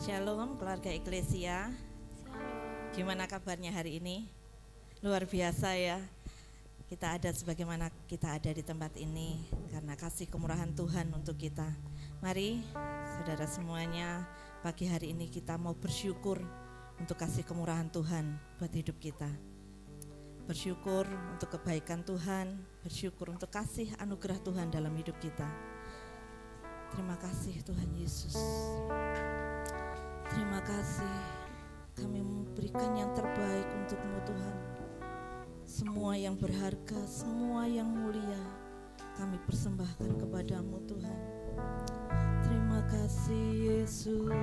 Shalom keluarga Eklesia. Gimana kabarnya hari ini? Luar biasa ya. Kita ada sebagaimana kita ada di tempat ini karena kasih kemurahan Tuhan untuk kita. Mari saudara semuanya, pagi hari ini kita mau bersyukur untuk kasih kemurahan Tuhan buat hidup kita. Bersyukur untuk kebaikan Tuhan, bersyukur untuk kasih anugerah Tuhan dalam hidup kita. Terima kasih Tuhan Yesus. Terima kasih, kami memberikan yang terbaik untuk-Mu Tuhan. Semua yang berharga, semua yang mulia, kami persembahkan kepada-Mu Tuhan. Terima kasih Yesus.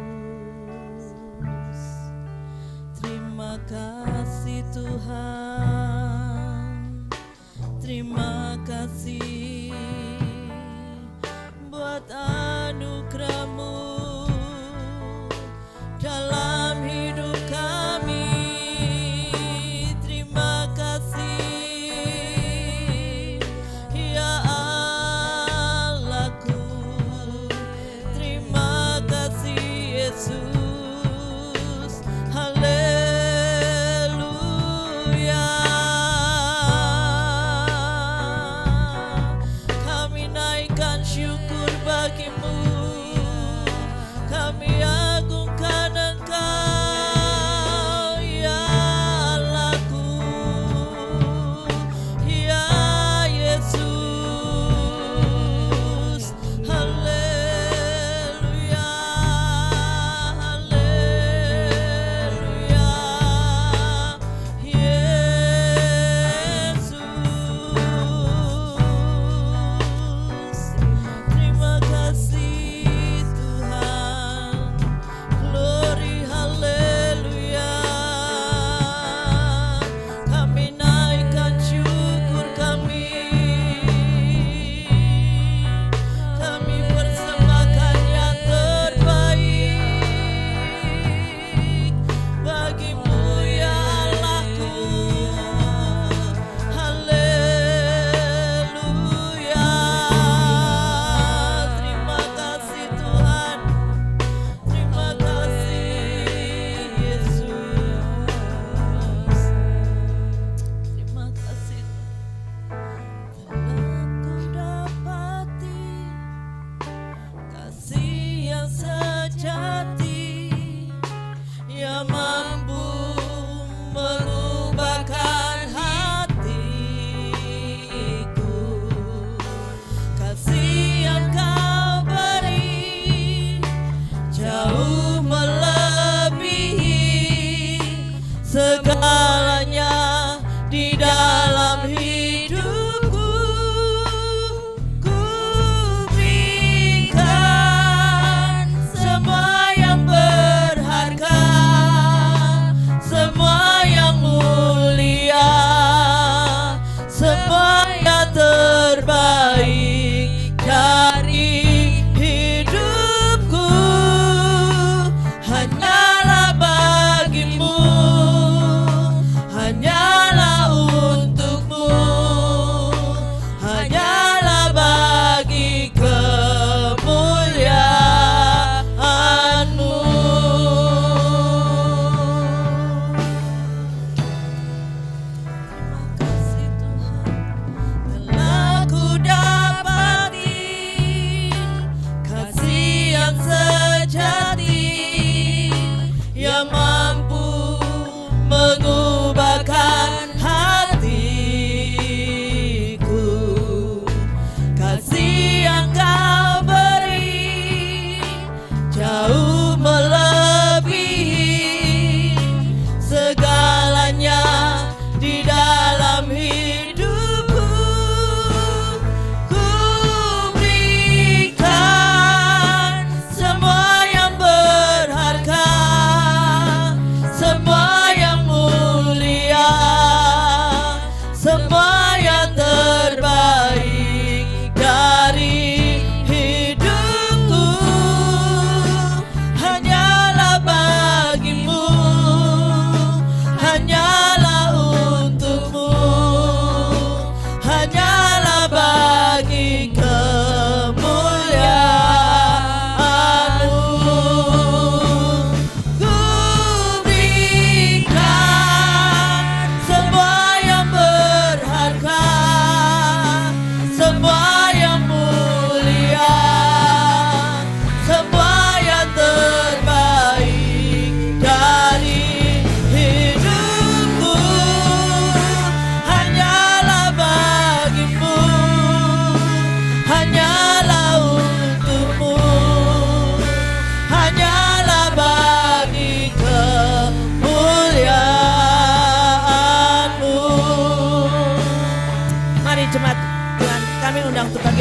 Terima kasih Tuhan. Terima kasih buat anugerah-Mu dalam hidup kami. Terima kasih ya Allahku. Terima kasih Yesus. Haleluya.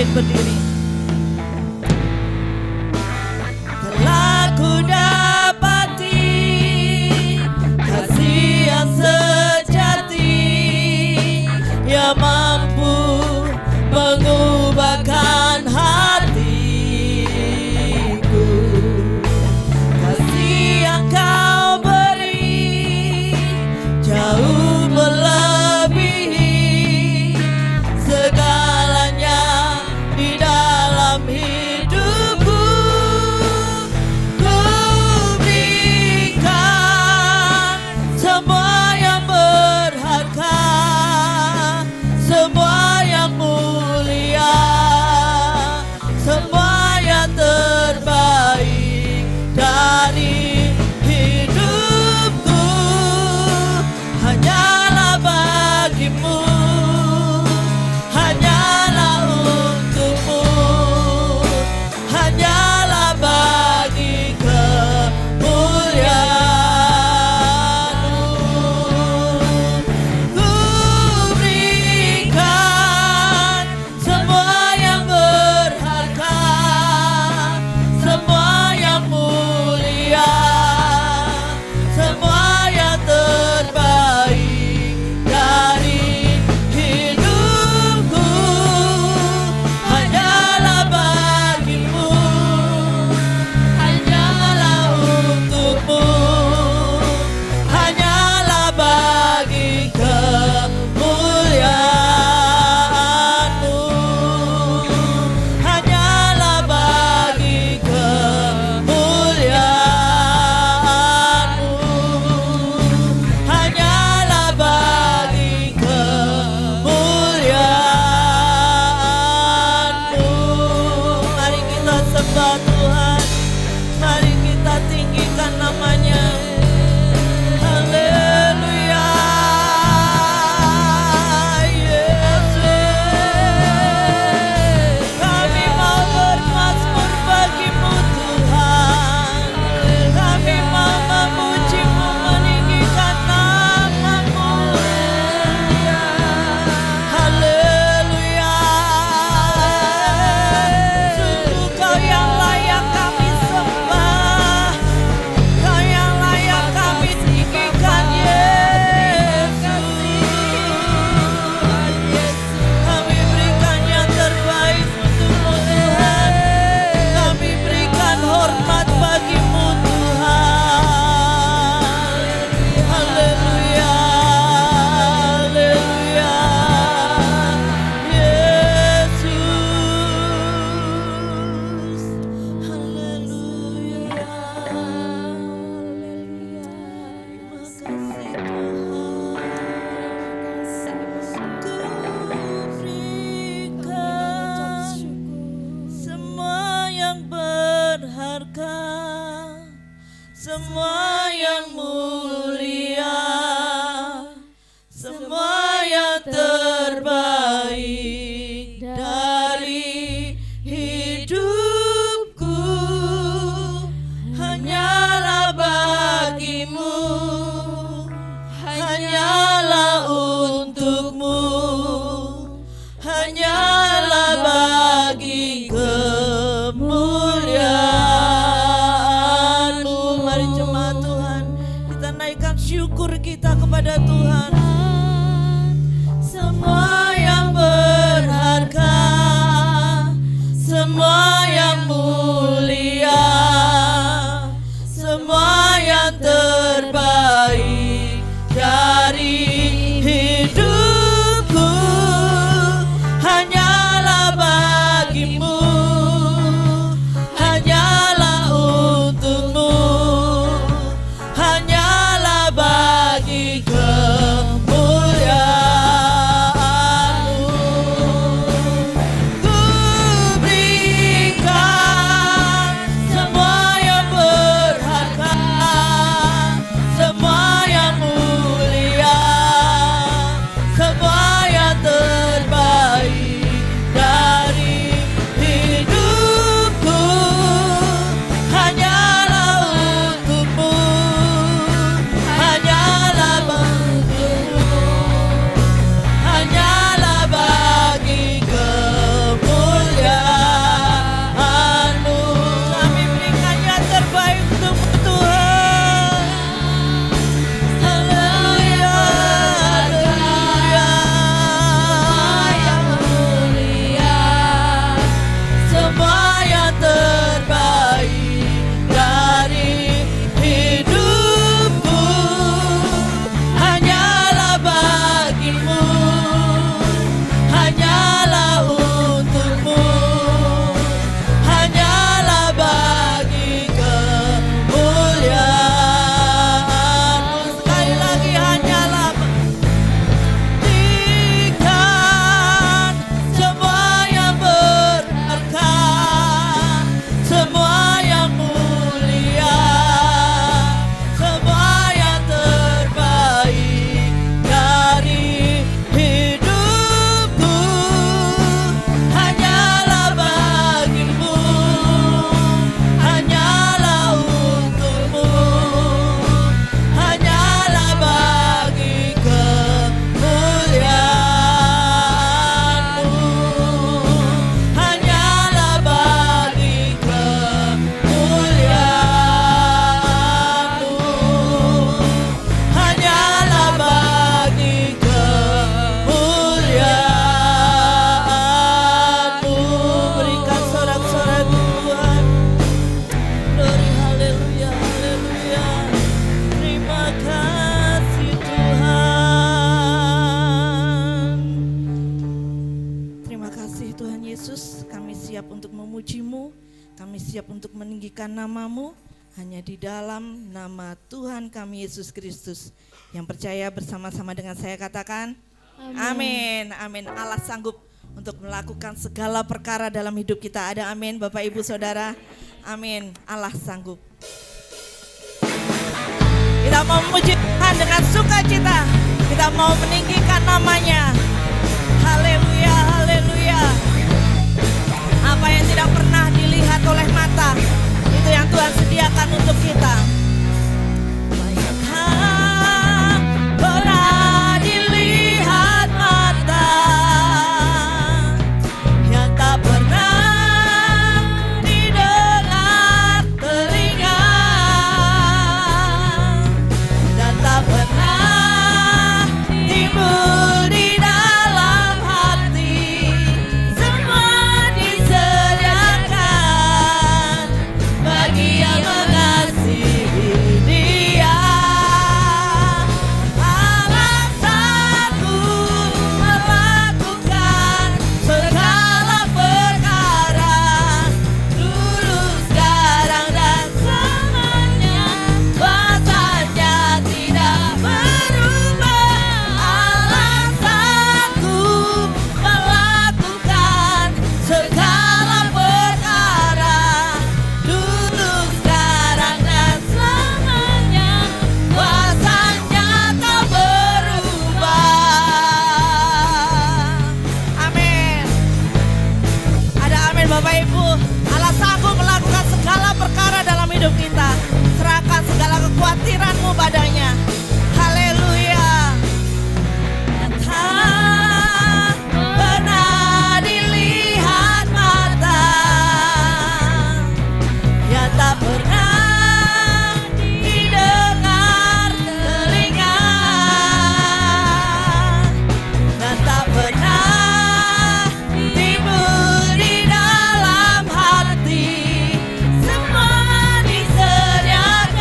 bangkit berdiri. Telah ku dapati kasih yang sejati yang mampu mengubahkan hatiku. Kasih yang kau beri jauh melebihi segalanya di dalam hidupku. Ku berikan semua yang berharga, semua yang mulia, semua yang terbaik dari hidupku. Hanyalah bagimu, hanyalah untukmu, hanyalah bagi kemuliaan-Mu. Ku berikan semua yang berharga, semua yang mulia, semua yang terbaik dari hidupku. Hanyalah bagimu, hanyalah untukmu, hanyalah bagi kemuliaan-Mu, hanyalah bagi kemuliaan-Mu, hanyalah bagi kemuliaan-Mu. Mari kita sembah Tuhan, mari kita tinggikan namanya. Haleluya, Yesus. Kami mau bermazmur bagimu Tuhan, kami mau memujimu, meninggikan namamu. Haleluya, sungguh Kau yang layak kami sembah, Kau yang layak kami tinggikan Yesus. Kami berikan yang terbaik untukmu Tuhan, kami berikan hormat bagimu Tuhan. Haleluya, haleluya, Yesus. Haleluya, terima kasih Tuhan. Ku berikan semua yang berharga, semua yang mulia, semua yang terbaik dari hidupku. Hanyalah bagimu, hanyalah untukmu, hanyalah bagi kemuliaan-Mu. Mari jemaat Tuhan, kita naik meninggikan namamu hanya di dalam nama Tuhan kami Yesus Kristus. Yang percaya bersama-sama dengan saya katakan amin. Amin. Allah sanggup untuk melakukan segala perkara dalam hidup kita. Ada amin Bapak Ibu Saudara. Amin. Allah sanggup. Kita mau memuji Tuhan dengan sukacita. Kita mau meninggikan namanya. Haleluya, haleluya. Apa yang tidak pernah dilihat oleh mata, itu yang Tuhan sediakan untuk kita. Banyak pernah dilihat mata, yang tak pernah didengar telinga, dan tak pernah timbul di dalam hati. Semua disediakan bagi yang mengasihi Dia. Alasanku melakukan segala perkara, dulu, sekarang, dan selamanya. Kuasanya tidak berubah. Alasanku melakukan segala perkara, dulu, sekarang, dan selamanya. Kuasanya tak berubah. Amin. Ada amin Bapak Ibu. Allah sanggup melakukan segala perkara dalam hidup kita. Serahkan segala kekhawatiranmu padanya. Haleluya. Tak pernah dilihat mata, yang tak pernah didengar telinga, dan tak pernah timbul di dalam hati. Semua disediakan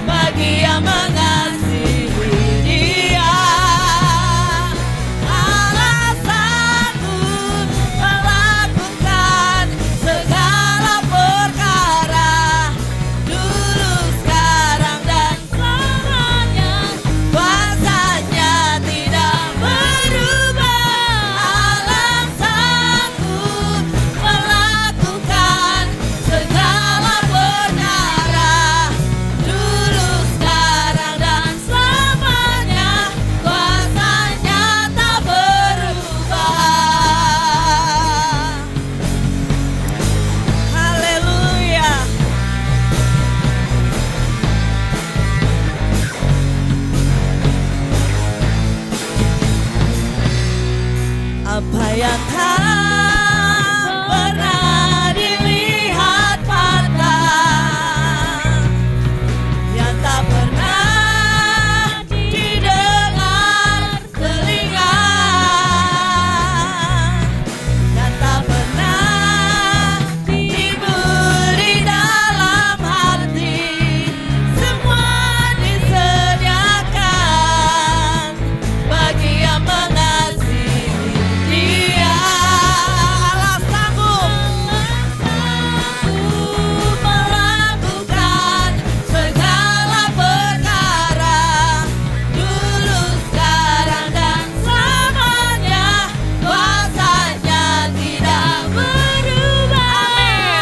bagi yang mengasihi Dia. Alasanku melakukan segala perkara, dulu, sekarang, dan selamanya. Kuasanya tidak berubah. Alasanku melakukan segala perkara, dulu, sekarang, dan selamanya. Kuasanya tak berubah. Haleluya. Apa yang tak pernah dilihat mata, yang tak pernah didengar telinga, dan tak pernah timbul di dalam hati. Semua disediakan bagi yang mengasihi Dia. Allah sanggup melakukan segala perkara, dulu, sekarang, dan selamanya. Kuasanya tidak berubah.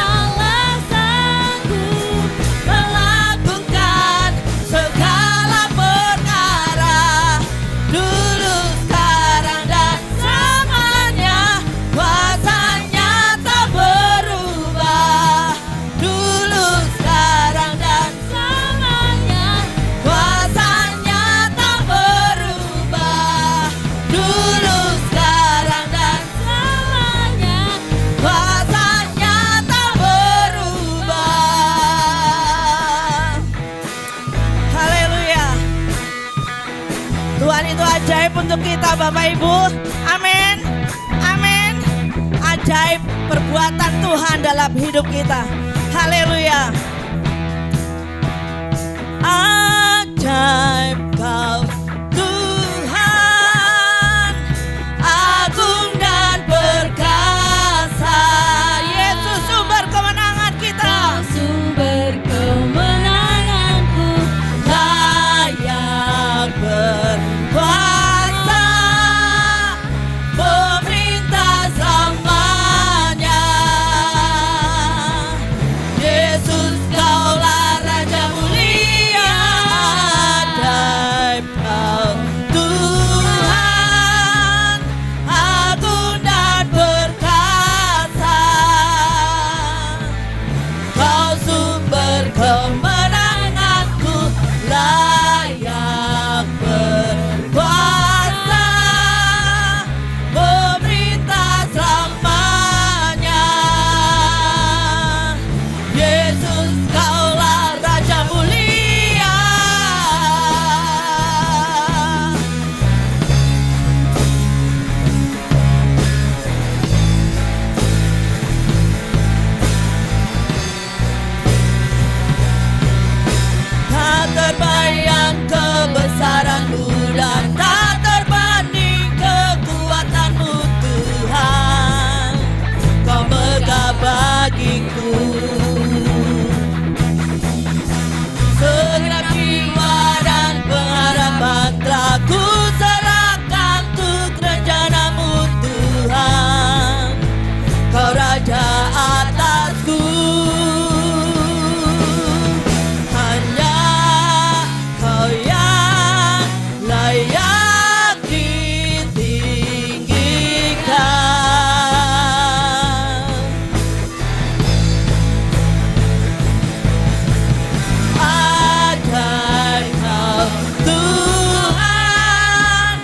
Allah sanggup melakukan segala perkara, dulu, sekarang, dan selamanya. Kuasanya tak berubah. Dulu, sekarang, dan selamanya. Kuasanya tak berubah. Dulu, sekarang, dan selamanya. Kuasanya tak berubah. Haleluya. Tuhan itu ajaib untuk kita Bapak Ibu. Amin. Amin. Ajaib perbuatan Tuhan dalam hidup kita. Haleluya. Ajaib Kau Tuhan, agung dan perkasa. Yesus sumber kemenangan. kemenanganku, layak berkuasa, memerintah selamanya. Yesus, Kaulah Raja mulia. Tak terbayang kebesaran-Mu dan tak terbanding kekuatan-Mu, Tuhan. Kau megah bagiku. Segenap jiwa dan pengharapan telah ku serahkan untuk rencana-Mu, Tuhan. Kau Raja atasku. Hanya Kau yang layak ditinggikan. Ajaib Kau Tuhan,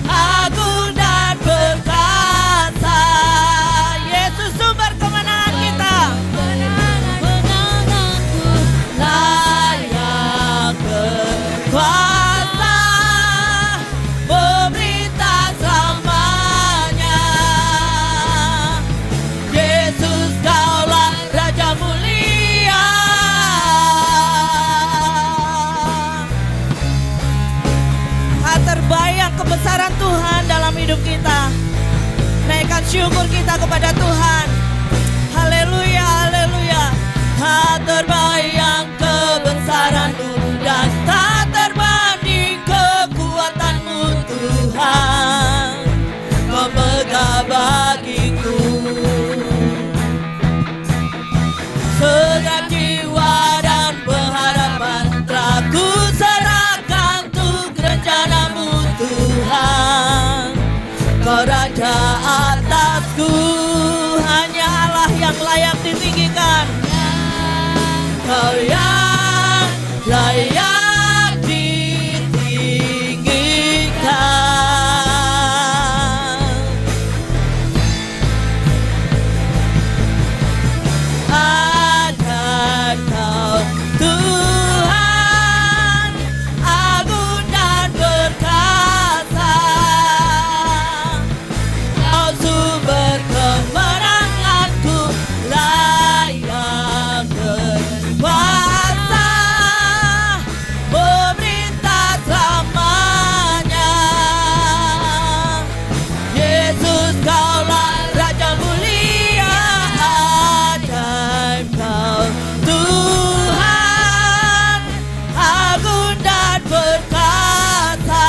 agung dan perkasa. Yesus, sumber kemenangan kita. Kemenanganku, layak berkuasa, memerintah selamanya. Yesus, Kaulah Raja mulia. Tak terbayang kebesaran Tuhan dalam hidup kita. Naikkan syukur kita kepada Tuhan. Haleluya, haleluya. Tak terbayang kebesaran-Mu dan tak terbanding kekuatan-Mu, Tuhan. Kau megah bagiku. Segenap jiwa dan pengharapan telah ku serahkan untuk rencana-Mu, Tuhan. Kau Raja atasku. Hanya Allah yang layak ditinggikan. Kau yang layak ditinggikan. Ada Kau Tuhan, agung dan perkasa. Kau sumber kemenanganku, layak berkuasa, memerintah selamanya. Yesus, Kaulah Raja mulia. Ajaib Kau Tuhan, agung dan perkasa.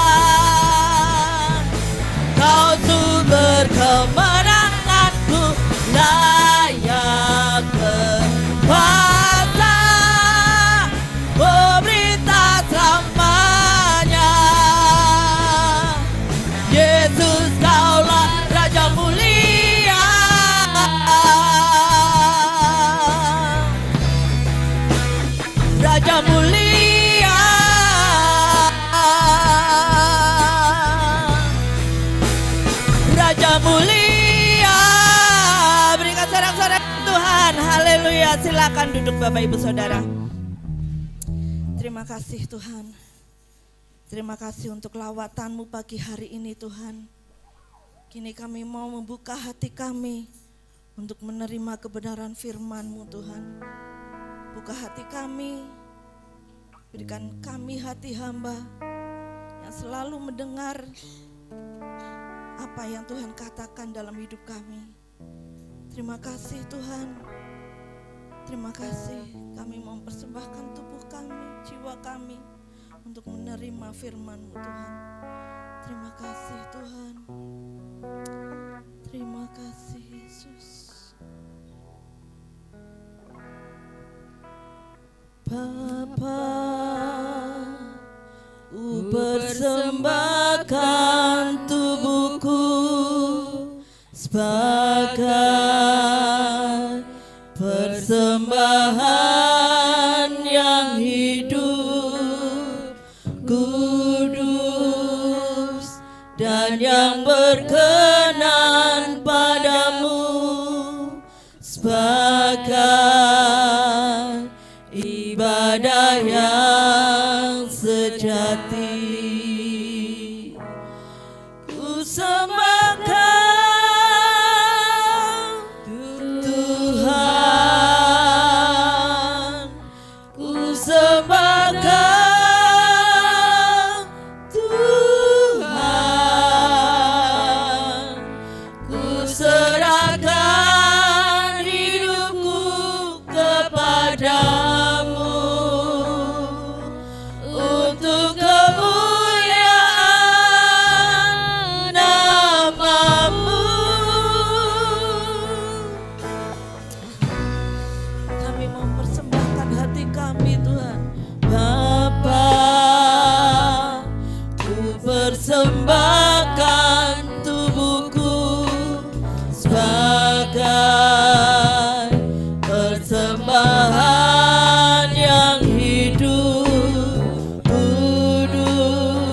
Kau sumber kemenanganku, layak berkuasa, memerintah selamanya. Yesus, Kaulah Raja mulia. Raja mulia. Raja mulia. Berikan sorak-sorak Tuhan. Haleluya. Silakan duduk Bapak Ibu Saudara. Terima kasih Tuhan. Terima kasih untuk lawatan-Mu pagi hari ini Tuhan. Kini kami mau membuka hati kami untuk menerima kebenaran firman-Mu Tuhan. Buka hati kami, berikan kami hati hamba yang selalu mendengar apa yang Tuhan katakan dalam hidup kami. Terima kasih Tuhan. Terima kasih, kami mau mempersembahkan tubuh kami, jiwa kami untuk menerima firman-Mu Tuhan. Terima kasih Tuhan. Terima kasih Yesus. Bapa, ku persembahkan tubuhku sebagai persembahan yang kepadamu, untuk kemuliaan nama-Mu. Kami mau persembahkan hati kami, Tuhan. Bapa, ku persembahkan tubuhku sebagai persembahan yang hidup, kudus,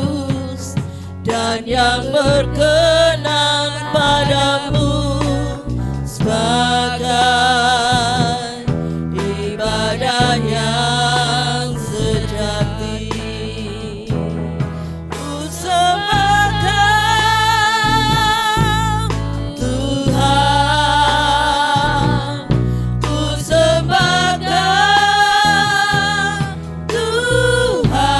dan yang berkenan padamu, sebagai ibadah yang sejati. Ku sembahkan Tuhan, ku sembahkan Tuhan,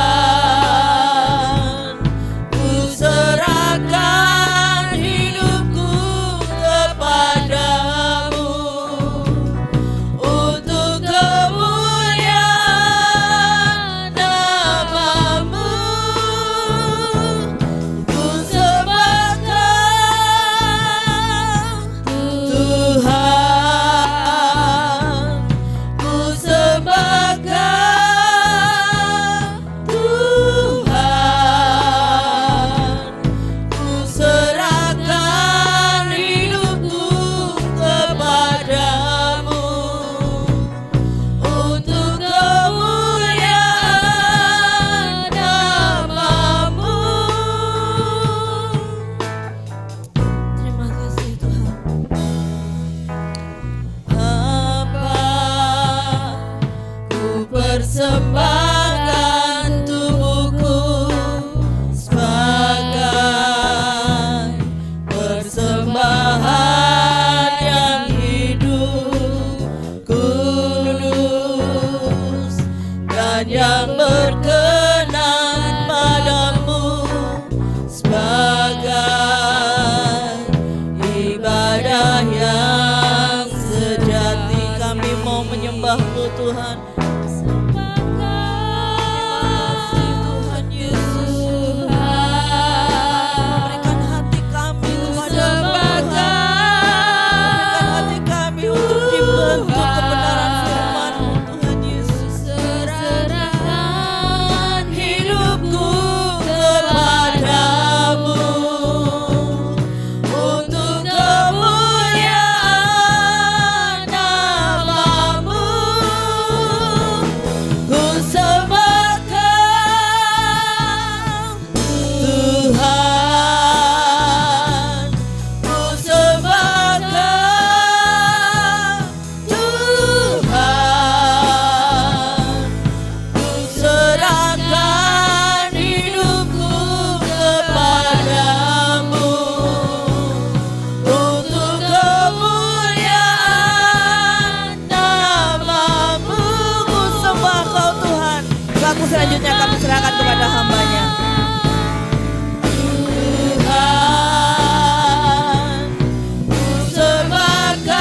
ku serahkan hidupku kepadamu, untuk kemuliaan nama-Mu. Ku sembahkan Tuhan, ku sembahkan Tuhan, ku serahkan hidupku kepadamu, untuk kemuliaan nama-Mu. Terima kasih Tuhan. Bapa, ku persembahkan tubuhku sebagai persembahan yang hidup, kudus, dan yang berkenan padamu, sebagai ibadah yang sejati. Kami mau menyembah-Mu Tuhan. Terima kasih Tuhan Yesus. Berikan hati kami kepada-Mu Tuhan. Berikan hati kami untuk dibentuk kebenaran firman-Mu Tuhan Yesus. Serahkan hidupku kepadamu, untuk kemuliaan nama-Mu. Ku sembahkan Tuhan, ku sembahkan Tuhan, ku serahkan hidupku kepadamu, untuk kemuliaan nama-Mu. Ku sembah Kau Tuhan. Lagu selanjutnya kami serahkan kepada hamba-Nya. Tuhan, ku sembahkan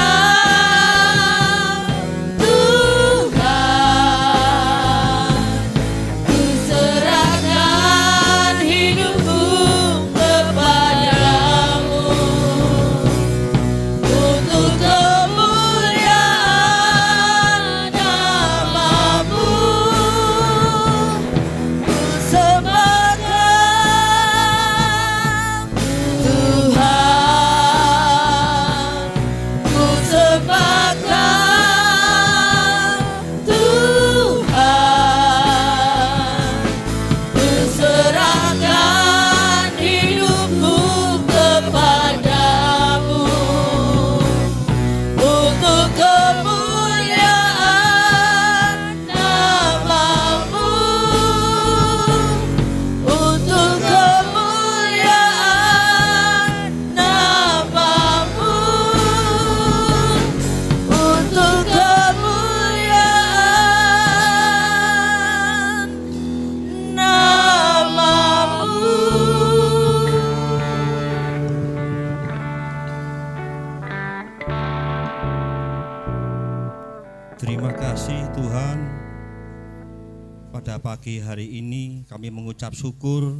Tuhan, ku serahkan hidupku kepadamu, untuk kemuliaan nama-Mu. Ku sembah Tuhan, pada pagi hari ini kami mengucap syukur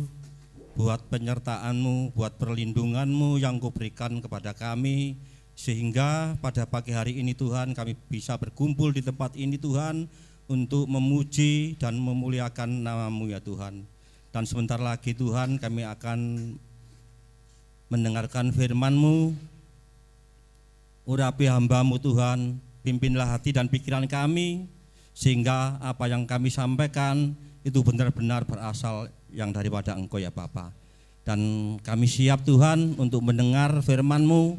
buat penyertaan-Mu, buat perlindungan-Mu yang Kau berikan kepada kami, sehingga pada pagi hari ini Tuhan kami bisa berkumpul di tempat ini Tuhan untuk memuji dan memuliakan nama-Mu ya Tuhan. Dan sebentar lagi Tuhan kami akan mendengarkan firman-Mu. Urapi hamba-Mu Tuhan, pimpinlah hati dan pikiran kami, sehingga apa yang kami sampaikan itu benar-benar berasal yang daripada Engkau ya Bapa. Dan kami siap Tuhan untuk mendengar firman-Mu,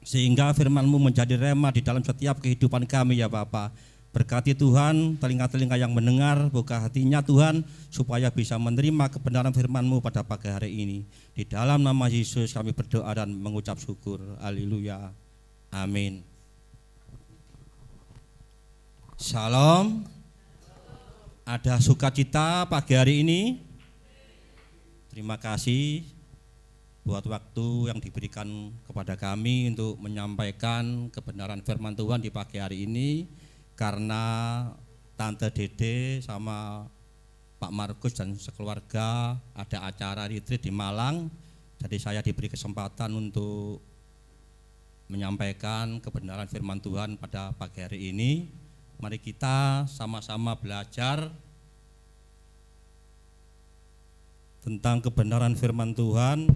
sehingga firman-Mu menjadi rema di dalam setiap kehidupan kami ya Bapa. Berkati Tuhan telinga-telinga yang mendengar, buka hatinya Tuhan, supaya bisa menerima kebenaran firman-Mu pada pagi hari ini. Di dalam nama Yesus kami berdoa dan mengucap syukur. Haleluya. Amin. Shalom. Ada sukacita pagi hari ini? Terima kasih buat waktu yang diberikan kepada kami untuk menyampaikan kebenaran firman Tuhan di pagi hari ini. Karena Tante Dede sama Pak Markus dan sekeluarga ada acara retreat di Malang, jadi saya diberi kesempatan untuk menyampaikan kebenaran firman Tuhan pada pagi hari ini. Mari kita sama-sama belajar tentang kebenaran firman Tuhan.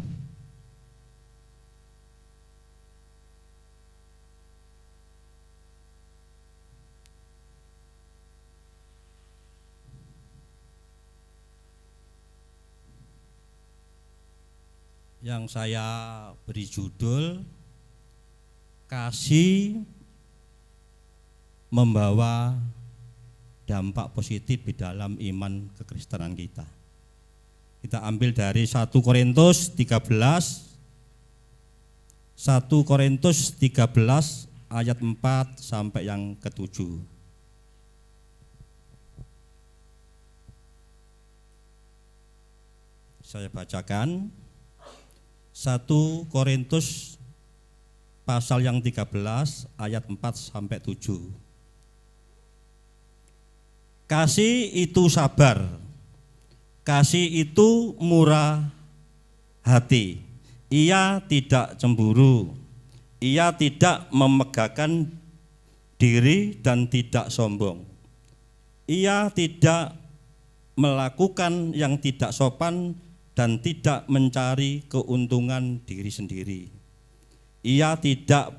Yang saya beri judul Kasih Membawa Dampak Positif di dalam iman kekristenan kita. Kita ambil dari 1 Korintus 13 ayat 4 sampai yang ke-7. Saya bacakan 1 Korintus pasal yang 13 ayat 4 sampai 7. Kasih itu sabar, kasih itu murah hati, ia tidak cemburu, ia tidak memegahkan diri dan tidak sombong, ia tidak melakukan yang tidak sopan dan tidak mencari keuntungan diri sendiri. Ia tidak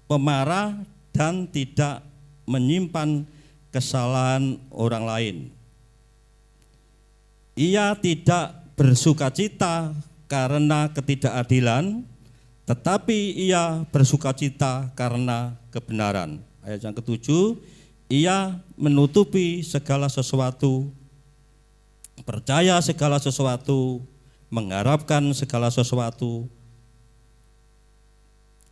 pemarah dan tidak menyimpan kesalahan orang lain. Ia tidak bersukacita karena ketidakadilan, tetapi ia bersukacita karena kebenaran. Ayat yang ke-7, ia menutupi segala sesuatu, percaya segala sesuatu, mengharapkan segala sesuatu,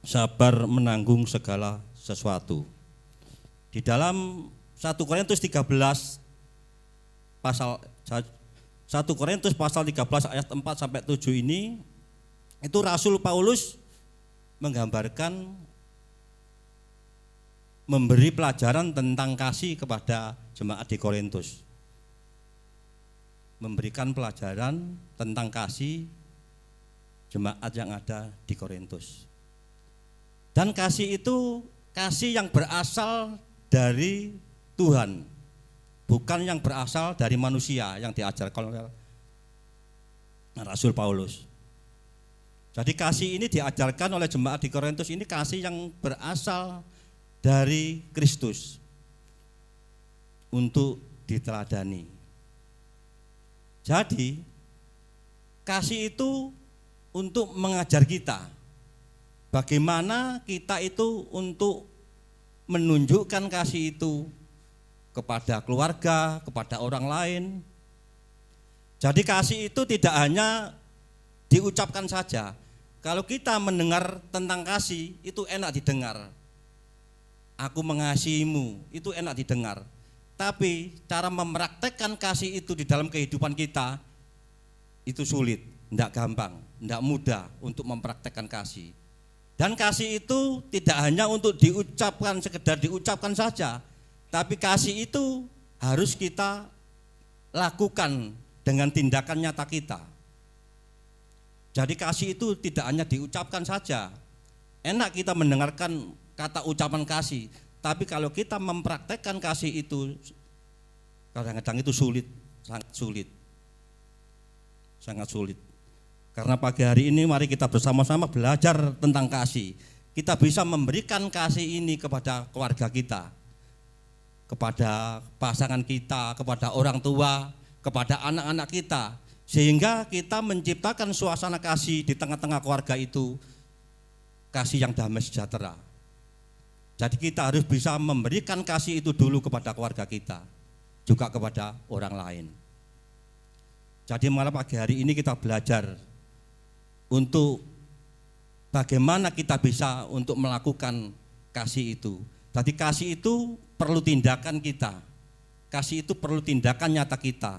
sabar menanggung segala sesuatu. Di dalam 1 Korintus 13 pasal 1 Korintus pasal 13 ayat 4 sampai 7 ini, itu Rasul Paulus menggambarkan memberi pelajaran tentang kasih kepada jemaat di Korintus. Memberikan pelajaran tentang kasih jemaat yang ada di Korintus. Dan kasih itu kasih yang berasal dari Tuhan, bukan yang berasal dari manusia yang diajarkan oleh Rasul Paulus. Jadi kasih ini diajarkan oleh jemaat di Korintus ini kasih yang berasal dari Kristus untuk diteladani. Jadi kasih itu untuk mengajar kita bagaimana kita itu untuk menunjukkan kasih itu kepada keluarga, kepada orang lain. Jadi kasih itu tidak hanya diucapkan saja. Kalau kita mendengar tentang kasih, itu enak didengar. Aku mengasihimu, itu enak didengar. Tapi cara mempraktekkan kasih itu di dalam kehidupan kita, itu sulit, tidak gampang, tidak mudah untuk mempraktekkan kasih. Dan kasih itu tidak hanya untuk diucapkan, sekedar diucapkan saja, Tapi kasih itu harus kita lakukan dengan tindakan nyata kita. Jadi kasih itu tidak hanya diucapkan saja. Enak kita mendengarkan kata ucapan kasih, tapi kalau kita mempraktekkan kasih itu kadang-kadang itu sulit, sangat sulit. Sangat sulit. Karena pagi hari ini mari kita bersama-sama belajar tentang kasih. Kita bisa memberikan kasih ini kepada keluarga kita, kepada pasangan kita, kepada orang tua, kepada anak-anak kita, sehingga kita menciptakan suasana kasih di tengah-tengah keluarga itu, kasih yang damai sejahtera. Jadi kita harus bisa memberikan kasih itu dulu kepada keluarga kita, juga kepada orang lain. Jadi malam pagi hari ini kita belajar untuk bagaimana kita bisa untuk melakukan kasih itu. Jadi kasih itu perlu tindakan kita. Kasih itu perlu tindakan nyata kita.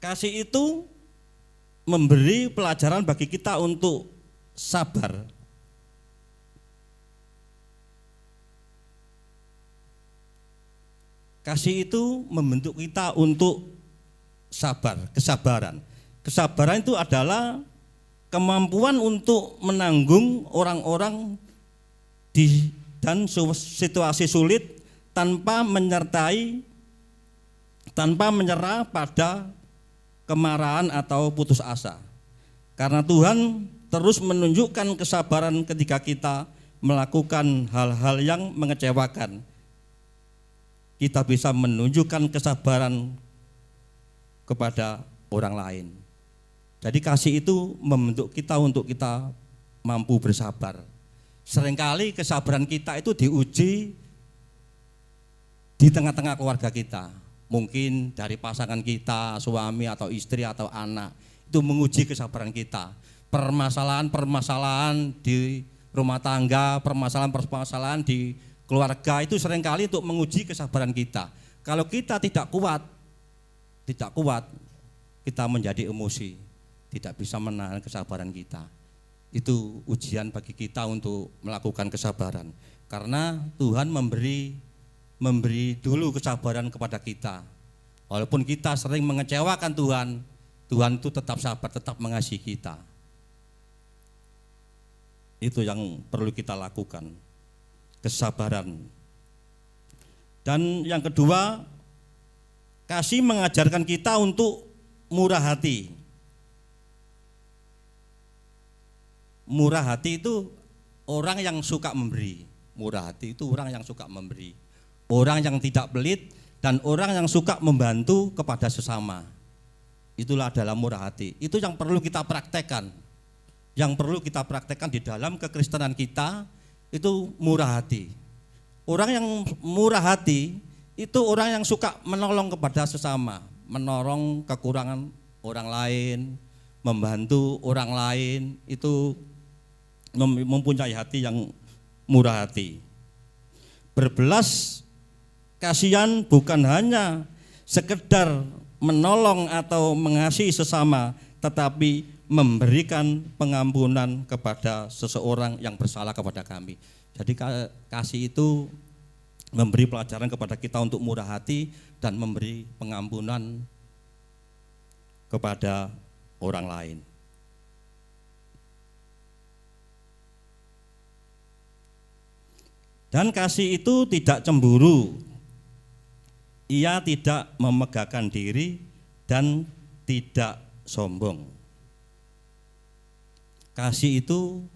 Kasih itu memberi pelajaran bagi kita untuk sabar. Kasih itu membentuk kita untuk sabar, kesabaran. Kesabaran itu adalah kemampuan untuk menanggung orang-orang dan situasi sulit tanpa menyerah pada kemarahan atau putus asa. Karena Tuhan terus menunjukkan kesabaran ketika kita melakukan hal-hal yang mengecewakan. Kita bisa menunjukkan kesabaran kepada orang lain. Jadi kasih itu membentuk kita untuk kita mampu bersabar. Seringkali kesabaran kita itu diuji di tengah-tengah keluarga kita. Mungkin dari pasangan kita, suami atau istri atau anak, itu menguji kesabaran kita. Permasalahan-permasalahan di rumah tangga, permasalahan-permasalahan di keluarga itu seringkali untuk menguji kesabaran kita. Kalau kita tidak kuat, kita menjadi emosi, tidak bisa menahan kesabaran kita. Itu ujian bagi kita untuk melakukan kesabaran. Karena Tuhan memberi dulu kesabaran kepada kita. Walaupun kita sering mengecewakan Tuhan, Tuhan itu tetap sabar, tetap mengasihi kita. Itu yang perlu kita lakukan, kesabaran. Dan yang kedua, kasih mengajarkan kita untuk murah hati. Murah hati itu orang yang suka memberi. Murah hati itu orang yang suka memberi. Orang yang tidak pelit dan orang yang suka membantu kepada sesama. Itulah adalah murah hati. Itu yang perlu kita praktekkan. Yang perlu kita praktekkan di dalam kekristenan kita, itu murah hati. Orang yang murah hati itu orang yang suka menolong kepada sesama, menolong kekurangan orang lain, membantu orang lain, itu mempunyai hati yang murah hati. Berbelas kasihan bukan hanya sekedar menolong atau mengasihi sesama, tetapi memberikan pengampunan kepada seseorang yang bersalah kepada kami. Jadi kasih itu memberi pelajaran kepada kita untuk murah hati dan memberi pengampunan kepada orang lain. Dan kasih itu tidak cemburu. Ia tidak memegahkan diri dan tidak sombong. Kasih itu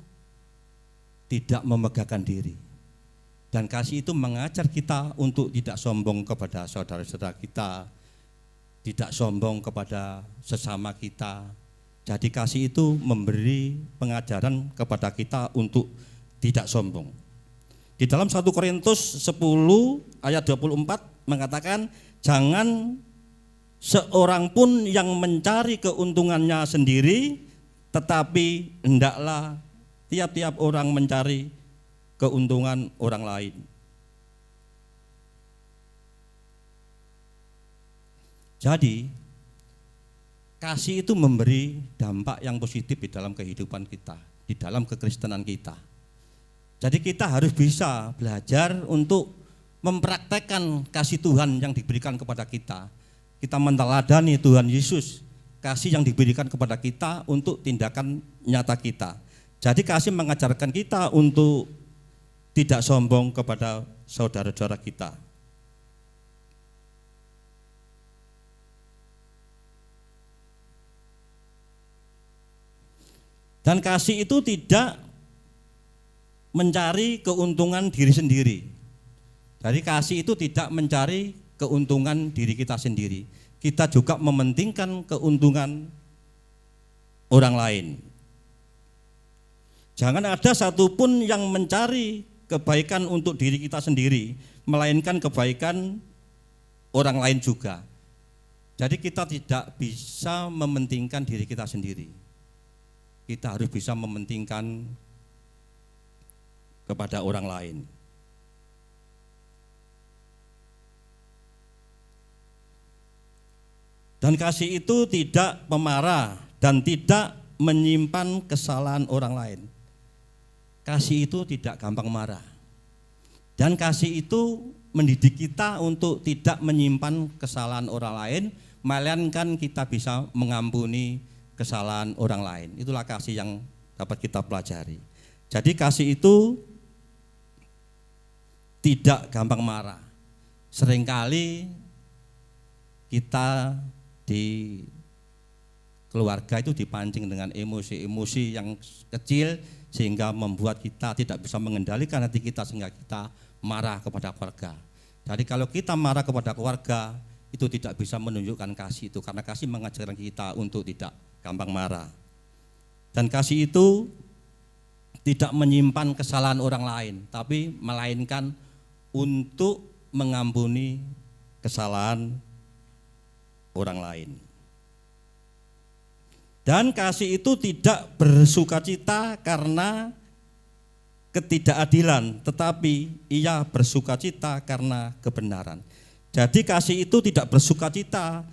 tidak memegahkan diri. Dan kasih itu mengajar kita untuk tidak sombong kepada saudara-saudara kita, tidak sombong kepada sesama kita. Jadi kasih itu memberi pengajaran kepada kita untuk tidak sombong. Di dalam 1 Korintus 10 ayat 24 mengatakan, jangan seorang pun yang mencari keuntungannya sendiri, tetapi hendaklah tiap-tiap orang mencari keuntungan orang lain. Jadi kasih itu memberi dampak yang positif di dalam kehidupan kita, di dalam kekristenan kita. Jadi kita harus bisa belajar untuk mempraktekkan kasih Tuhan yang diberikan kepada kita. Kita meneladani Tuhan Yesus, kasih yang diberikan kepada kita untuk tindakan nyata kita. Jadi kasih mengajarkan kita untuk tidak sombong kepada saudara-saudara kita. Dan kasih itu tidak mencari keuntungan diri sendiri. Jadi kasih itu tidak mencari keuntungan diri kita sendiri. Kita juga mementingkan keuntungan orang lain. Jangan ada satupun yang mencari kebaikan untuk diri kita sendiri, melainkan kebaikan orang lain juga. Jadi kita tidak bisa mementingkan diri kita sendiri. Kita harus bisa mementingkan kepada orang lain. Dan kasih itu tidak pemarah dan tidak menyimpan kesalahan orang lain. Kasih itu tidak gampang marah. Dan kasih itu mendidik kita untuk tidak menyimpan kesalahan orang lain, melainkan kita bisa mengampuni kesalahan orang lain. Itulah kasih yang dapat kita pelajari. Jadi kasih itu tidak gampang marah. Seringkali kita di keluarga itu dipancing dengan emosi-emosi yang kecil sehingga membuat kita tidak bisa mengendalikan hati kita sehingga kita marah kepada keluarga. Jadi kalau kita marah kepada keluarga itu tidak bisa menunjukkan kasih itu, karena kasih mengajarkan kita untuk tidak gampang marah. Dan kasih itu tidak menyimpan kesalahan orang lain, tapi melainkan untuk mengampuni kesalahan orang lain. Dan kasih itu tidak bersukacita karena ketidakadilan, tetapi ia bersukacita karena kebenaran. Jadi kasih itu tidak bersukacita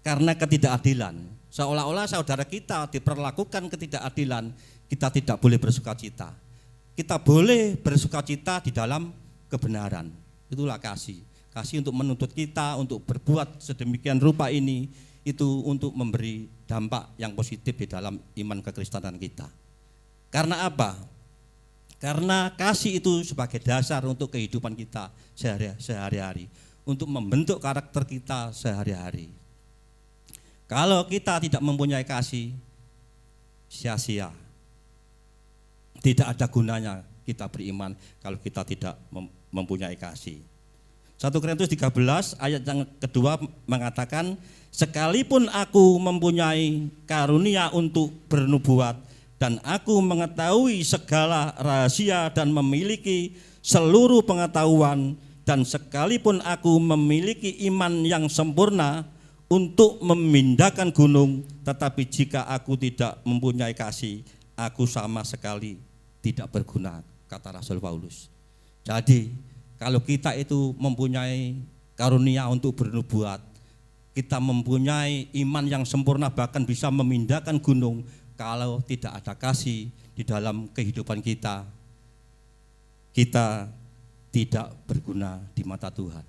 karena ketidakadilan. Seolah-olah saudara kita diperlakukan ketidakadilan, kita tidak boleh bersukacita. Kita boleh bersukacita di dalam kebenaran. Itulah kasih. Kasih untuk menuntut kita untuk berbuat sedemikian rupa ini, itu untuk memberi dampak yang positif di dalam iman kekristenan kita. Karena apa? Karena kasih itu sebagai dasar untuk kehidupan kita sehari-hari, untuk membentuk karakter kita sehari-hari. Kalau kita tidak mempunyai kasih, sia-sia. Tidak ada gunanya kita beriman kalau kita tidak mempunyai kasih. 1 Korintus 13 ayat yang kedua mengatakan, sekalipun aku mempunyai karunia untuk bernubuat dan aku mengetahui segala rahasia dan memiliki seluruh pengetahuan, dan sekalipun aku memiliki iman yang sempurna untuk memindahkan gunung, tetapi jika aku tidak mempunyai kasih, aku sama sekali tidak berguna, kata Rasul Paulus. Jadi kalau kita itu mempunyai karunia untuk bernubuat, kita mempunyai iman yang sempurna bahkan bisa memindahkan gunung, kalau tidak ada kasih di dalam kehidupan kita, kita tidak berguna di mata Tuhan.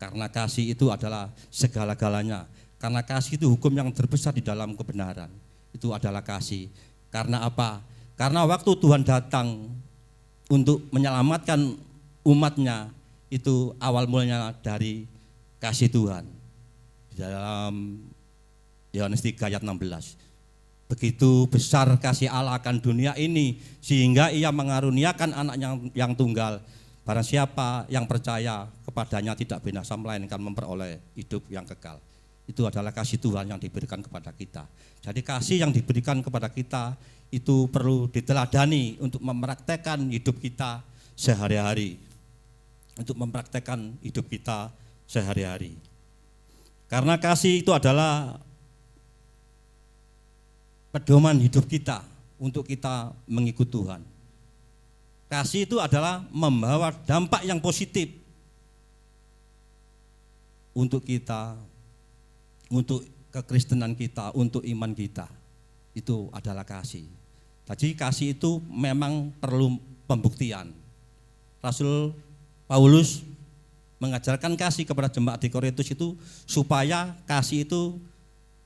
Karena kasih itu adalah segala-galanya. Karena kasih itu hukum yang terbesar di dalam kebenaran. Itu adalah kasih. Karena apa? Karena waktu Tuhan datang untuk menyelamatkan umatnya, itu awal mulanya dari kasih Tuhan. Di dalam Yohanes 3 ayat 16. Begitu besar kasih Allah akan dunia ini, sehingga ia mengaruniakan anaknya yang tunggal. Barang siapa yang percaya kepadanya tidak binasa, melainkan memperoleh hidup yang kekal. Itu adalah kasih Tuhan yang diberikan kepada kita. Jadi kasih yang diberikan kepada kita itu perlu diteladani untuk mempraktekkan hidup kita sehari-hari. Untuk mempraktekkan hidup kita sehari-hari. Karena kasih itu adalah pedoman hidup kita untuk kita mengikut Tuhan. Kasih itu adalah membawa dampak yang positif untuk kita, untuk kekristenan kita, untuk iman kita. Itu adalah kasih. Jadi kasih itu memang perlu pembuktian. Rasul Paulus mengajarkan kasih kepada jemaat di Korintus itu supaya kasih itu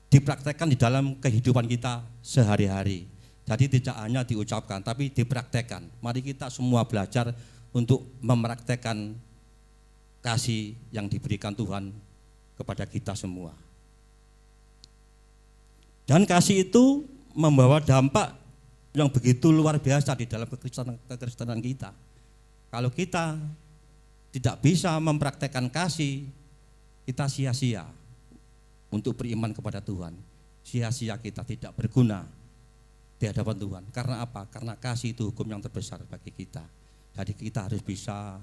dipraktekkan di dalam kehidupan kita sehari-hari. Jadi tidak hanya diucapkan tapi dipraktekkan. Mari kita semua belajar untuk mempraktekkan kasih yang diberikan Tuhan kepada kita semua. Dan kasih itu membawa dampak yang begitu luar biasa di dalam kekristenan kita. Kalau kita tidak bisa mempraktekkan kasih, kita sia-sia untuk beriman kepada Tuhan. Sia-sia kita, tidak berguna di hadapan Tuhan. Karena apa? Karena kasih itu hukum yang terbesar bagi kita. Jadi kita harus bisa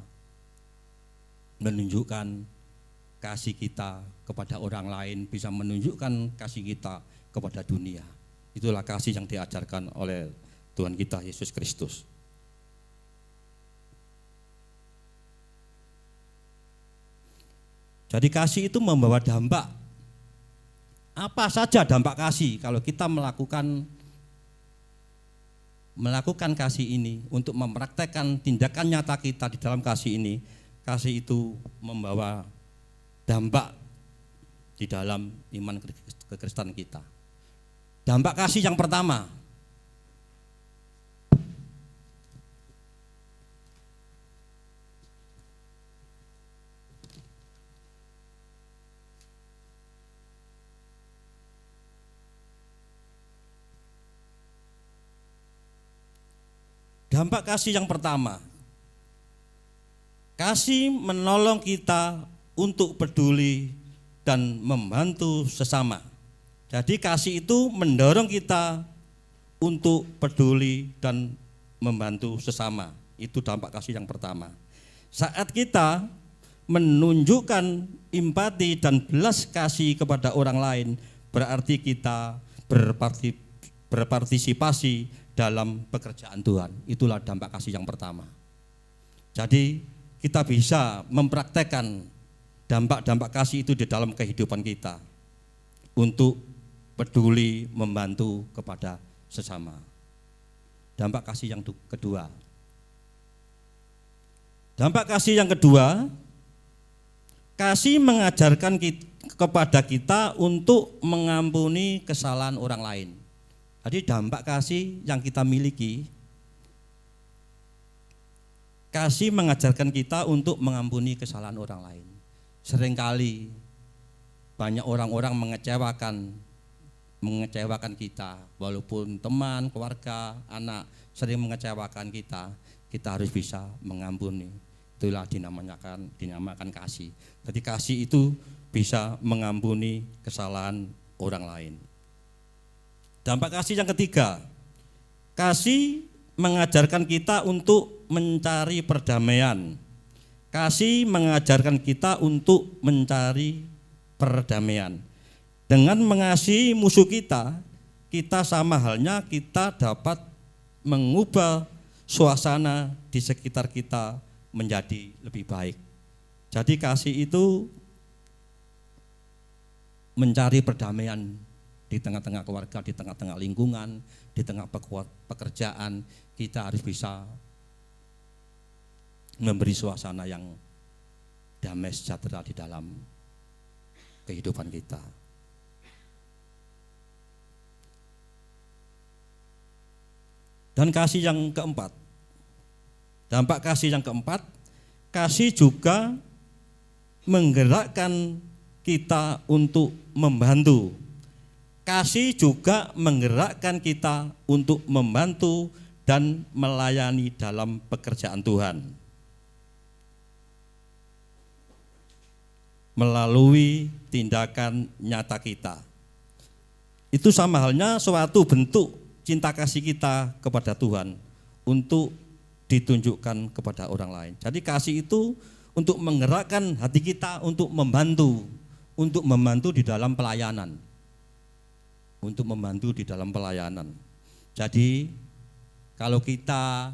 menunjukkan kasih kita kepada orang lain, bisa menunjukkan kasih kita kepada dunia. Itulah kasih yang diajarkan oleh Tuhan kita Yesus Kristus. Jadi kasih itu membawa dampak. Apa saja dampak kasih kalau kita melakukan kasih ini untuk mempraktekkan tindakan nyata kita di dalam kasih ini. Kasih itu membawa dampak di dalam iman kekristenan kita. Dampak kasih yang pertama, kasih menolong kita untuk peduli dan membantu sesama. Jadi kasih itu mendorong kita untuk peduli dan membantu sesama. Itu dampak kasih yang pertama. Saat kita menunjukkan empati dan belas kasih kepada orang lain, berarti kita berpartisipasi dalam pekerjaan Tuhan. Itulah dampak kasih yang pertama. Jadi kita bisa mempraktekkan dampak-dampak kasih itu di dalam kehidupan kita untuk peduli, membantu kepada sesama. Dampak kasih yang kedua. Dampak kasih yang kedua, kasih mengajarkan kepada kita untuk mengampuni kesalahan orang lain. Jadi dampak kasih yang kita miliki, kasih mengajarkan kita untuk mengampuni kesalahan orang lain. Seringkali banyak orang-orang mengecewakan kita, walaupun teman, keluarga, anak sering mengecewakan kita, kita harus bisa mengampuni. Itulah dinamakan kasih. Jadi kasih itu bisa mengampuni kesalahan orang lain. Dampak kasih yang ketiga, kasih mengajarkan kita untuk mencari perdamaian. Kasih mengajarkan kita untuk mencari perdamaian. Dengan mengasihi musuh kita, kita sama halnya kita dapat mengubah suasana di sekitar kita menjadi lebih baik. Jadi kasih itu mencari perdamaian di tengah-tengah keluarga, di tengah-tengah lingkungan, di tengah pekerjaan. Kita harus bisa memberi suasana yang damai sejahtera di dalam kehidupan kita. Dan kasih yang keempat, dampak kasih yang keempat, kasih juga menggerakkan kita untuk membantu. Kasih juga menggerakkan kita untuk membantu dan melayani dalam pekerjaan Tuhan. Melalui tindakan nyata kita. Itu sama halnya suatu bentuk cinta kasih kita kepada Tuhan untuk ditunjukkan kepada orang lain. Jadi kasih itu untuk menggerakkan hati kita untuk membantu di dalam pelayanan. Untuk membantu di dalam pelayanan. Jadi kalau kita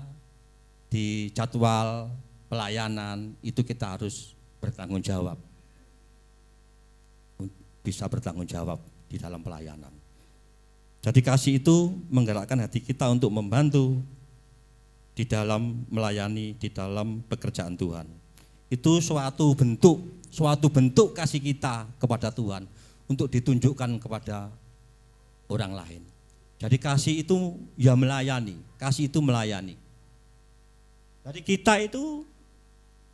di jadwal pelayanan itu kita harus bertanggung jawab. Bisa bertanggung jawab di dalam pelayanan. Jadi kasih itu menggerakkan hati kita untuk membantu di dalam melayani, di dalam pekerjaan Tuhan. Itu suatu bentuk kasih kita kepada Tuhan untuk ditunjukkan kepada orang lain. Jadi kasih itu ya melayani, kasih itu melayani. Jadi kita itu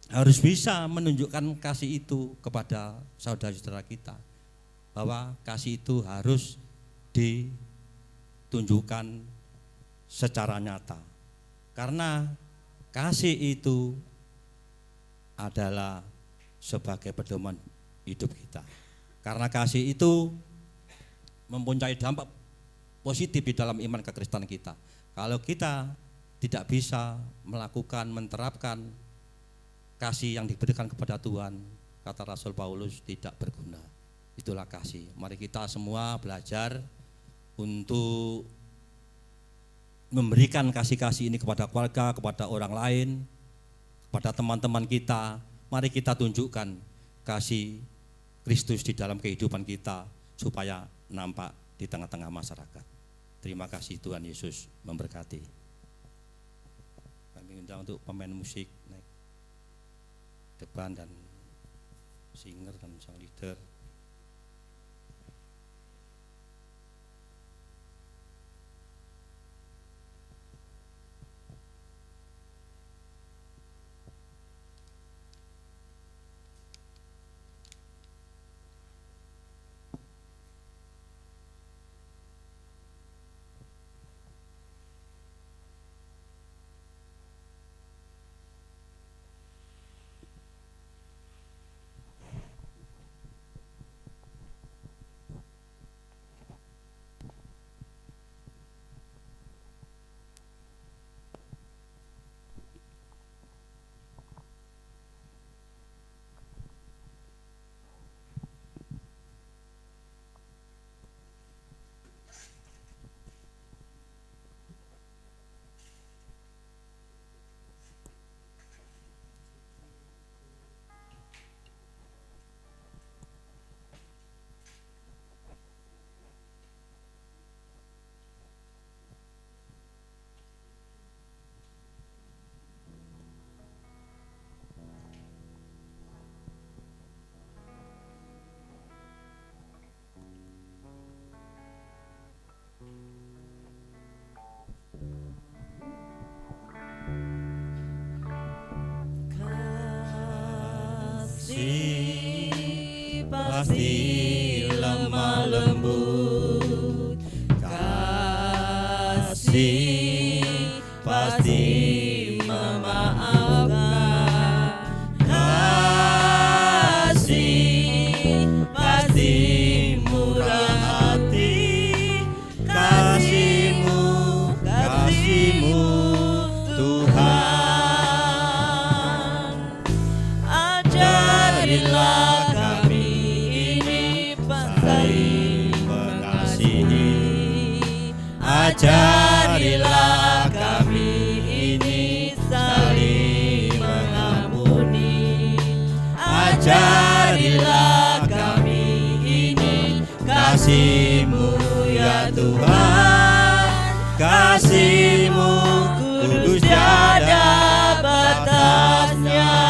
harus bisa menunjukkan kasih itu kepada saudara-saudara kita, bahwa kasih itu harus ditunjukkan secara nyata. Karena kasih itu adalah sebagai pedoman hidup kita. Karena kasih itu mempunyai dampak positif di dalam iman kekristenan kita. Kalau kita tidak bisa melakukan, menerapkan kasih yang diberikan kepada Tuhan, kata Rasul Paulus, tidak berguna. Itulah kasih. Mari kita semua belajar untuk memberikan kasih-kasih ini kepada keluarga, kepada orang lain, kepada teman-teman kita. Mari kita tunjukkan kasih Kristus di dalam kehidupan kita supaya nampak di tengah-tengah masyarakat. Terima kasih, Tuhan Yesus memberkati. Kami undang untuk pemain musik naik depan dan singer dan sang leader. Kasih pasti lemah lembut, kasih pasti memaafkan, kasih pasti murah hati, kasih-Mu Tuhan. Ajarilah kami ini saling mengasihi, ajarilah kami ini saling mengampuni, ajarilah kami ini kasih-Mu ya Tuhan, kasih-Mu kudus tiada batasnya.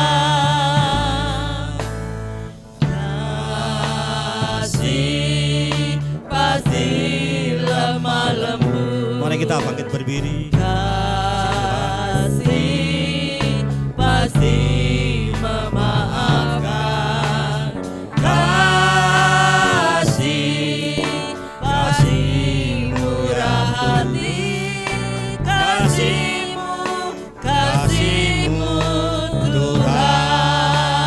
Mari kita bangkit berdiri. Kasih pasti memaafkan, kasih pasti murah hati, kasih-Mu Tuhan.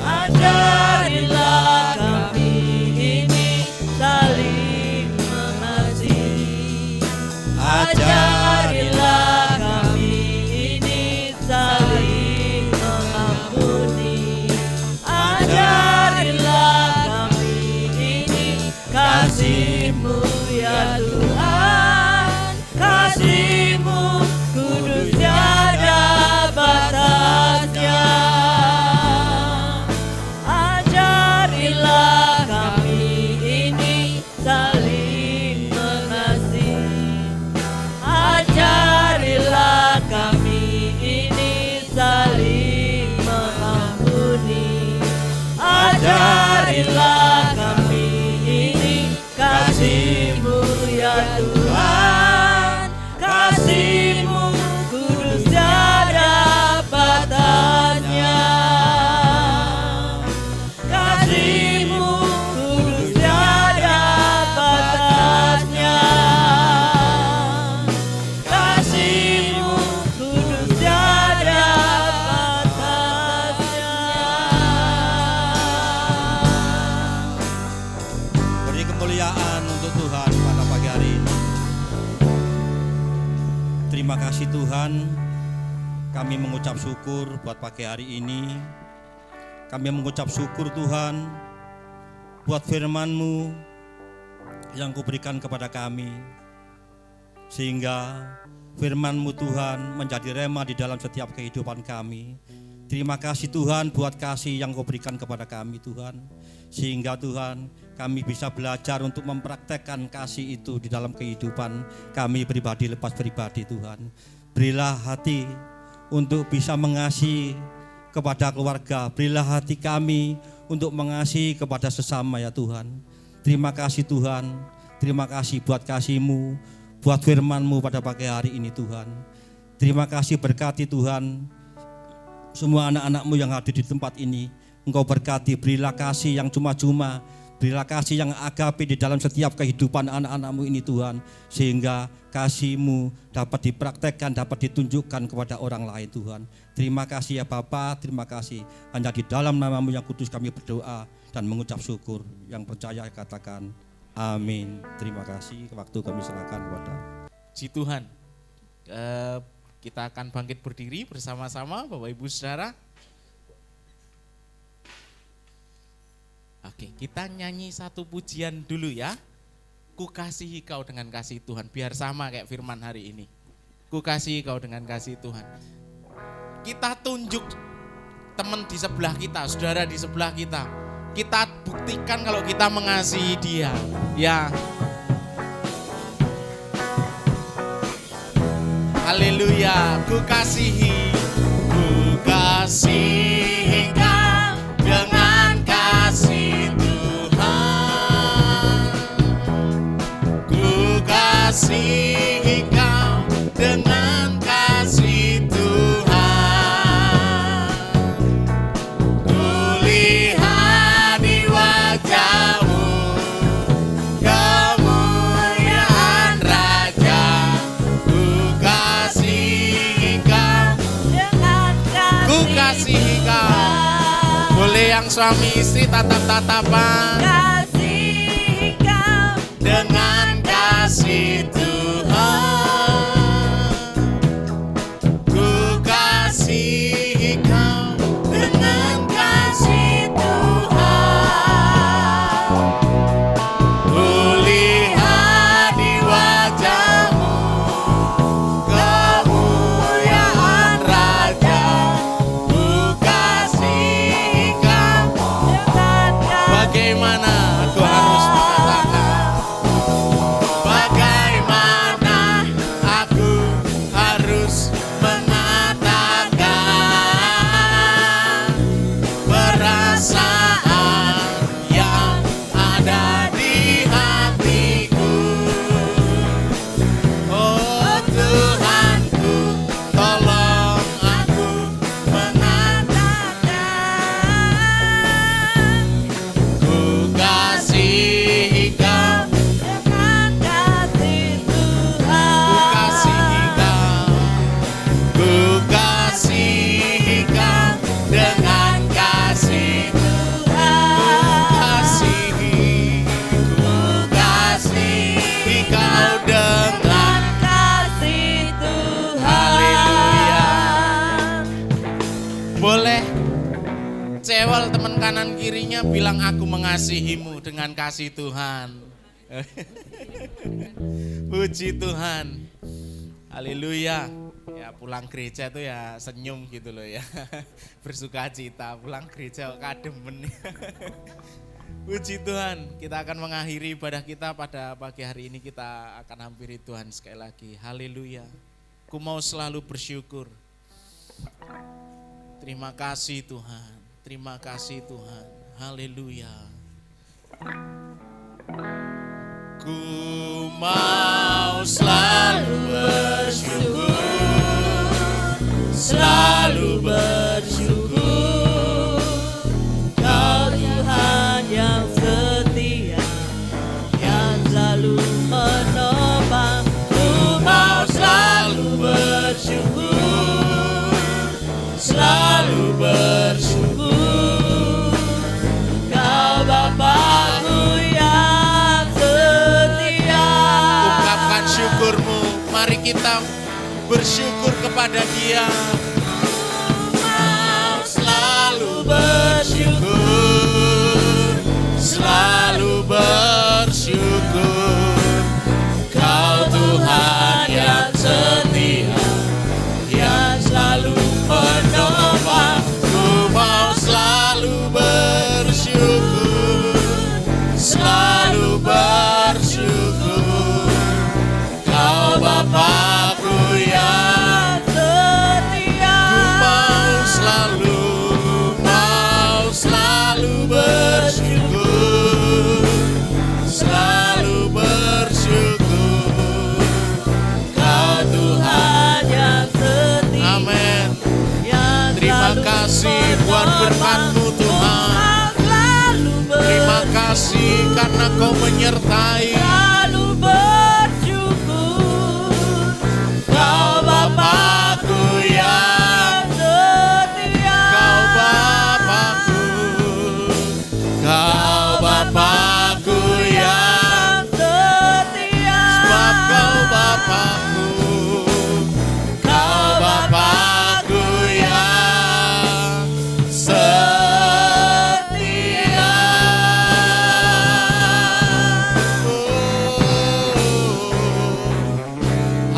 Ajarilah kami ini saling mengasihi, Tuhan, kami mengucap syukur buat pagi hari ini. Kami mengucap syukur Tuhan buat firman-Mu yang Kau berikan kepada kami. Sehingga firman-Mu Tuhan menjadi rema di dalam setiap kehidupan kami. Terima kasih Tuhan buat kasih yang Kau berikan kepada kami Tuhan. Sehingga Tuhan kami bisa belajar untuk mempraktekkan kasih itu di dalam kehidupan kami pribadi lepas pribadi Tuhan. Berilah hati untuk bisa mengasihi kepada keluarga. Berilah hati kami untuk mengasihi kepada sesama ya Tuhan. Terima kasih Tuhan. Terima kasih buat kasih-Mu, buat firman-Mu pada pagi hari ini Tuhan. Terima kasih berkati Tuhan semua anak-anak-Mu yang hadir di tempat ini. Engkau berkati, berilah kasih yang cuma-cuma, berilah kasih yang agape di dalam setiap kehidupan anak-anak-Mu ini Tuhan. Sehingga kasih-Mu dapat dipraktekkan, dapat ditunjukkan kepada orang lain Tuhan. Terima kasih ya Bapa, terima kasih. Hanya di dalam nama-Mu yang kudus kami berdoa dan mengucap syukur. Yang percaya katakan amin. Terima kasih, waktu kami serahkan kepada Puji Tuhan. Kita akan bangkit berdiri bersama-sama Bapak Ibu Saudara. Oke, kita nyanyi satu pujian dulu ya. Ku kasihi kau dengan kasih Tuhan. Biar sama kayak firman hari ini. Ku kasihi kau dengan kasih Tuhan. Kita tunjuk teman di sebelah kita, saudara di sebelah kita. Kita buktikan kalau kita mengasihi dia. Ya. Haleluya, ku kasihi kau dengan kasih Tuhan. Ku kasihi kau dengan kasih Tuhan. Ku lihat di wajah-Mu kemuliaan Raja. Ku kasihi kau. Boleh yang suami istri tatap-tatapan. Kasihi kau dengan kasih Tuhan. Ku kasihi kau dengan kasih Tuhan. Ku lihat di wajah-Mu kemuliaan Raja. Bagaimana aku harus mengatakan? Bagaimana aku harus mengatakan perasaan yang ada di hatiku? Oh Tuhanku, tolong aku mengatakan. Ku kasihi kau dengan kasih Tuhan. Ku kasihi kau dengan kasih Tuhan. Ku kasihi kau dengan kasih Tuhan. Haleluya. Boleh cewek teman kanan kirinya bilang aku mengasihimu dengan kasih Tuhan. Puji Tuhan. Haleluya. Ya pulang gereja tuh ya senyum gitu loh ya. Bersuka cita pulang gereja kademen. Puji Tuhan. Kita akan mengakhiri ibadah kita pada pagi hari ini. Kita akan hampiri Tuhan sekali lagi. Haleluya. Ku mau selalu bersyukur. Terima kasih Tuhan. Terima kasih Tuhan. Haleluya. Ku mau selalu bersyukur, selalu bersyukur. Kau Tuhan yang setia, yang selalu menopang. Ku mau selalu bersyukur, selalu bersyukur. Kau Bapakku yang setia. Ungkapkan syukurmu. Mari kita bersyukur kepada Dia. Mau selalu bersyukur, selalu bersyukur. Kau Tuhan yang setia, yang selalu menopang. Ku mau selalu bersyukur, selalu bersyukur. Kau Bapakku yang setia. Ku mau selalu bersyukur, selalu bersyukur. Kau Tuhan yang setia. Amin. Terima kasih buat berkat-Mu Tuhan. Terima kasih karena Kau menyertai. Kau Bapakku yang setia. Kau Bapakku, Kau Bapakku yang setia. Sebab Kau Bapakku, Kau Bapakku yang setia.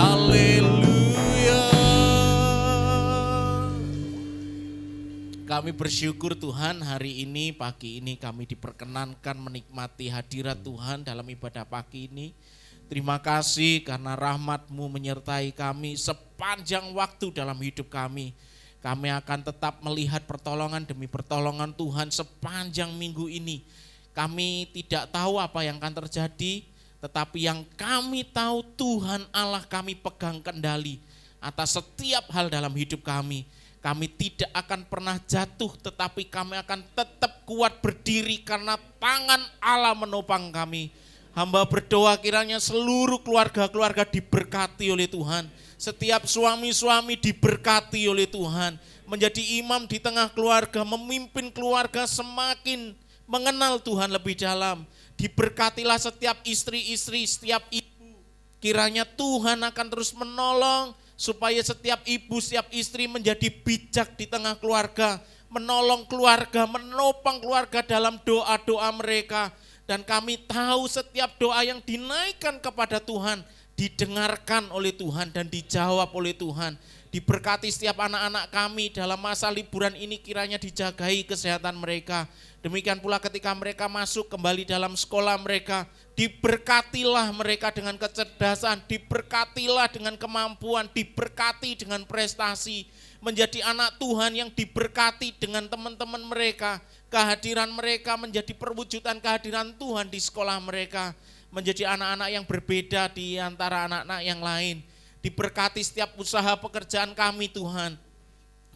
Haleluya. Kami bersyukur Tuhan, hari ini, pagi ini kami diperkenankan menikmati hadirat Tuhan dalam ibadah pagi ini. Terima kasih karena rahmat-Mu menyertai kami sepanjang waktu dalam hidup kami. Kami akan tetap melihat pertolongan demi pertolongan Tuhan sepanjang minggu ini. Kami tidak tahu apa yang akan terjadi, tetapi yang kami tahu Tuhan Allah kami pegang kendali atas setiap hal dalam hidup kami. Kami tidak akan pernah jatuh, tetapi kami akan tetap kuat berdiri karena tangan Allah menopang kami. Hamba berdoa kiranya seluruh keluarga-keluarga diberkati oleh Tuhan. Setiap suami-suami diberkati oleh Tuhan. Menjadi imam di tengah keluarga, memimpin keluarga semakin mengenal Tuhan lebih dalam. Diberkatilah setiap istri-istri, setiap ibu. Kiranya Tuhan akan terus menolong supaya setiap ibu, setiap istri menjadi bijak di tengah keluarga. Menolong keluarga, menopang keluarga dalam doa-doa mereka. Dan kami tahu setiap doa yang dinaikkan kepada Tuhan didengarkan oleh Tuhan dan dijawab oleh Tuhan. Diberkati setiap anak-anak kami dalam masa liburan ini, kiranya dijagai kesehatan mereka. Demikian pula ketika mereka masuk kembali dalam sekolah mereka, diberkatilah mereka dengan kecerdasan, diberkatilah dengan kemampuan, diberkati dengan prestasi. Menjadi anak Tuhan yang diberkati dengan teman-teman mereka. Kehadiran mereka menjadi perwujudan kehadiran Tuhan di sekolah mereka. Menjadi anak-anak yang berbeda di antara anak-anak yang lain. Diberkati setiap usaha pekerjaan kami Tuhan.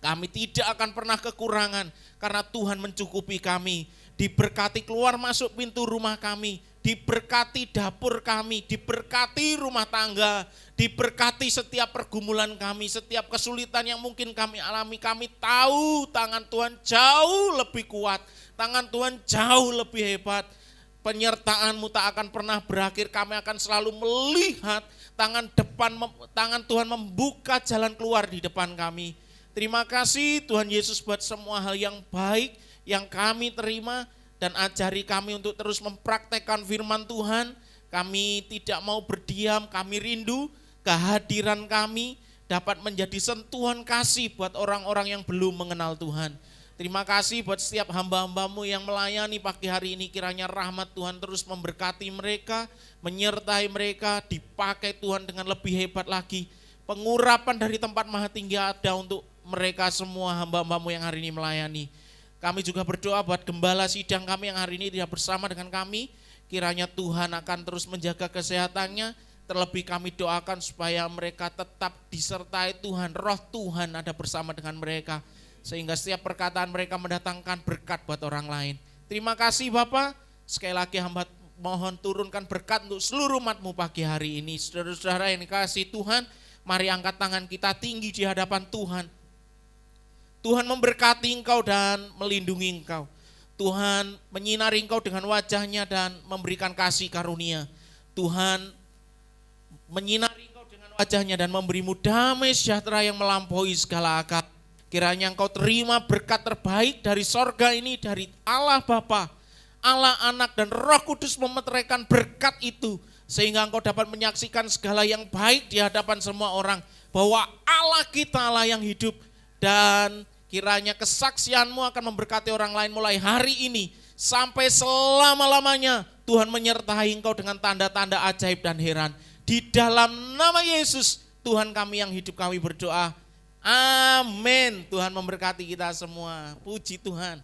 Kami tidak akan pernah kekurangan karena Tuhan mencukupi kami. Diberkati keluar masuk pintu rumah kami. Diberkati dapur kami, diberkati rumah tangga, diberkati setiap pergumulan kami, setiap kesulitan yang mungkin kami alami. Kami tahu tangan Tuhan jauh lebih kuat, tangan Tuhan jauh lebih hebat. Penyertaan-Mu tak akan pernah berakhir, kami akan selalu melihat tangan Tuhan membuka jalan keluar di depan kami. Terima kasih Tuhan Yesus buat semua hal yang baik yang kami terima. Dan ajari kami untuk terus mempraktekkan firman Tuhan. Kami tidak mau berdiam, kami rindu kehadiran kami dapat menjadi sentuhan kasih buat orang-orang yang belum mengenal Tuhan. Terima kasih buat setiap hamba-hamba-Mu yang melayani pagi hari ini. Kiranya rahmat Tuhan terus memberkati mereka, menyertai mereka, dipakai Tuhan dengan lebih hebat lagi. Pengurapan dari tempat maha tinggi ada untuk mereka semua hamba-hamba-Mu yang hari ini melayani. Kami juga berdoa buat gembala sidang kami yang hari ini tidak bersama dengan kami. Kiranya Tuhan akan terus menjaga kesehatannya. Terlebih kami doakan supaya mereka tetap disertai Tuhan. Roh Tuhan ada bersama dengan mereka. Sehingga setiap perkataan mereka mendatangkan berkat buat orang lain. Terima kasih Bapak. Sekali lagi hamba mohon turunkan berkat untuk seluruh umat-Mu pagi hari ini. Saudara-saudara yang dikasihi Tuhan, mari angkat tangan kita tinggi di hadapan Tuhan. Tuhan memberkati engkau dan melindungi engkau. Tuhan menyinari engkau dengan wajah-Nya dan memberikan kasih karunia. Tuhan menyinari engkau dengan wajahnya dan memberimu damai sejahtera yang melampaui segala akal. Kiranya engkau terima berkat terbaik dari sorga ini, dari Allah Bapa, Allah Anak dan Roh Kudus memeteraikan berkat itu. Sehingga engkau dapat menyaksikan segala yang baik di hadapan semua orang. Bahwa Allah kita Allah yang hidup. Dan kiranya kesaksianmu akan memberkati orang lain mulai hari ini. Sampai selama-lamanya Tuhan menyertai engkau dengan tanda-tanda ajaib dan heran. Di dalam nama Yesus, Tuhan kami yang hidup kami berdoa. Amin. Tuhan memberkati kita semua. Puji Tuhan.